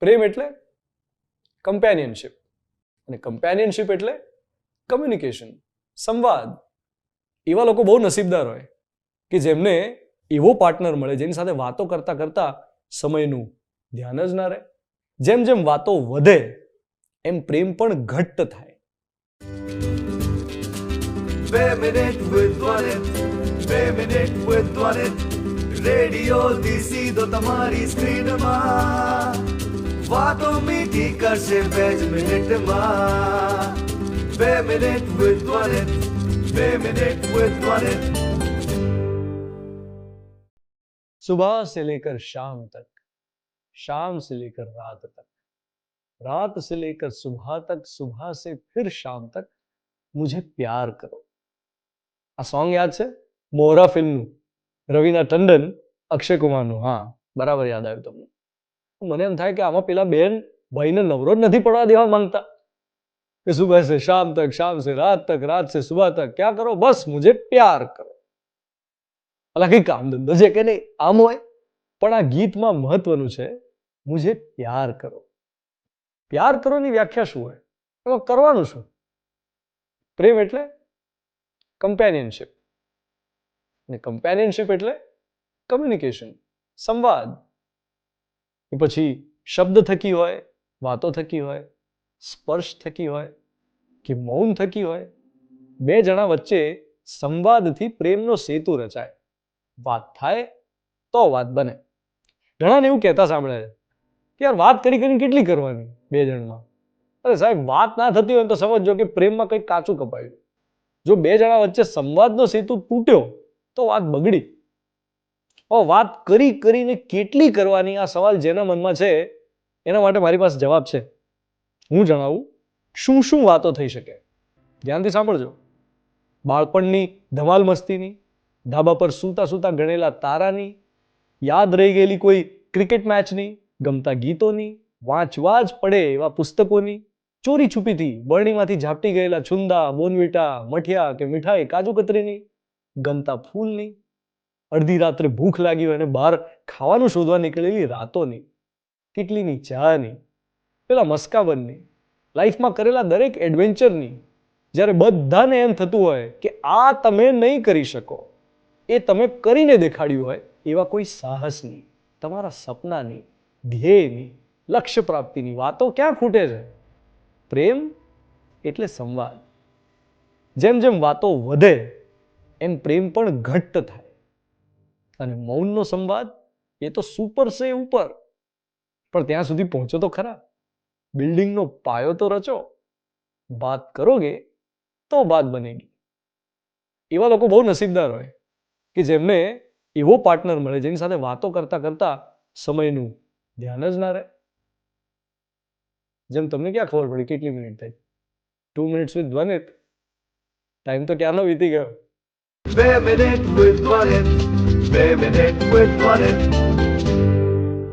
પ્રેમ એટલે કમ્પેનિયનશિપ, અને કમ્પેનિયનશિપ એટલે કમ્યુનિકેશન, સંવાદ. એવા લોકો બહુ નસીબદાર હોય કે જેમને એવો પાર્ટનર મળે જેની સાથે વાતો કરતા કરતા સમયનું ધ્યાન જ ના રહે. જેમ જેમ વાતો વધે એમ પ્રેમ પણ ઘટ્ટ થાય. 2 minute with Dwanit, 2 minute with Dwanit, રેડિયોથી સીધો તમારી સ્ક્રીનમાં, વાતો મીઠી કરશે 2 મિનિટમાં. 2 minute with Dwanit, 2 minute with Dwanit. सुबह से लेकर शाम तक, शाम से लेकर रात तक, रात से लेकर सुबह तक, सुबह से फिर शाम तक मुझे प्यार करो. આ સોંગ યાદ છે? મોરા ફિલ્મનું, રવિના ટંડન, અક્ષય કુમારનું. હા, બરાબર યાદ આવ્યું તમને. મને એમ થાય કે આમાં પેલા બેન ભાઈને નવરો જ નથી પડવા દેવા માંગતા કે સુબહ સે શામ તક, શામ સે રાત તક, રાત સે સુબહ તક ક્યા કરો, બસ મુझे પ્યાર કરો. અલા કઈ કામ ધંધો છે કે નહીં, આમ હોય. પણ આ ગીતમાં મહત્વનું છે મુझे પ્યાર કરો. પ્યાર કરોની વ્યાખ્યા શું હોય? એમાં કરવાનું શું? પ્રેમ એટલે કમ્પેનિયનશિપ, અને કમ્પેનિયનશિપ એટલે કમ્યુનિકેશન, સંવાદ. એ પછી શબ્દ થકી હોય, વાતો થકી હોય, સ્પર્શ થકી હોય કે મૌન થકી હોય, બે જણા વચ્ચે સંવાદથી પ્રેમનો સેતુ રચાય. વાત થાય તો વાત બને. ઘણાને એવું કહેતા સાંભળે છે કે યાર વાત કરી કરીને કેટલી કરવાની બે જણમાં. અરે સાહેબ, વાત ના થતી હોય તો સમજો કે પ્રેમમાં કંઈક કાચું કપાયું. જો બે જણા વચ્ચે સંવાદનો સેતુ તૂટ્યો તો વાત બગડી. વાત કરી કરીને કેટલી કરવાની, આ સવાલ જેના મનમાં છે એના માટે મારી પાસે જવાબ છે. હું જણાવું શું શું વાતો થઈ શકે. ધ્યાનથી સાંભળજો. બાળપણની ધમાલ મસ્તીની, ધાબા પર સૂતા સૂતા ગણેલા તારાની, યાદ રહી ગયેલી કોઈ ક્રિકેટ મેચની, ગમતા ગીતોની, વાંચવા જ પડે એવા પુસ્તકોની, ચોરી છુપીથી બરણીમાંથી ઝાપટી ગયેલા છુંદા, બોનવીટા, મઠિયા કે મીઠાઈ, કાજુ કતરીની, ગમતા ફૂલની, અડધી રાત્રે ભૂખ લાગી હોય અને બહાર ખાવાનું શોધવા નીકળેલી રાતોની, કેટલીની ચાની, પેલા મસ્કાબનની, લાઈફમાં કરેલા દરેક એડવેન્ચરની, જ્યારે બધાને એમ થતું હોય કે આ તમે નહીં કરી શકો, એ તમે કરીને દેખાડ્યું હોય એવા કોઈ સાહસની, તમારા સપનાની, ધ્યેયની, લક્ષ્ય પ્રાપ્તિની વાતો ક્યાં ખૂટે છે? પ્રેમ એટલે સંવાદ. જેમ જેમ વાતો વધે એમ પ્રેમ પણ ઘટ્ટ થાય. અને મૌનનો સંવાદ એ તો સુપર સે ઉપર, પણ ત્યાં સુધી પહોંચો તો ખરા. બિલ્ડિંગનો પાયો તો રચો, બાત કરોગે તો બાત બનેગી. એવા લોકો બહુ નસીબદાર હોય કે જેમને એવો પાર્ટનર મળે જેની સાથે વાતો કરતા કરતા સમયનું ધ્યાન જ ના રહે. જેમ તમને ક્યાં ખબર પડી કેટલી મિનિટ થઈ? 2 મિનિટ્સ વિથ Dwanit. ટાઈમ તો ક્યારનો વીતી ગયો. 2 minute with Dwanit, 2 minute with Dwanit.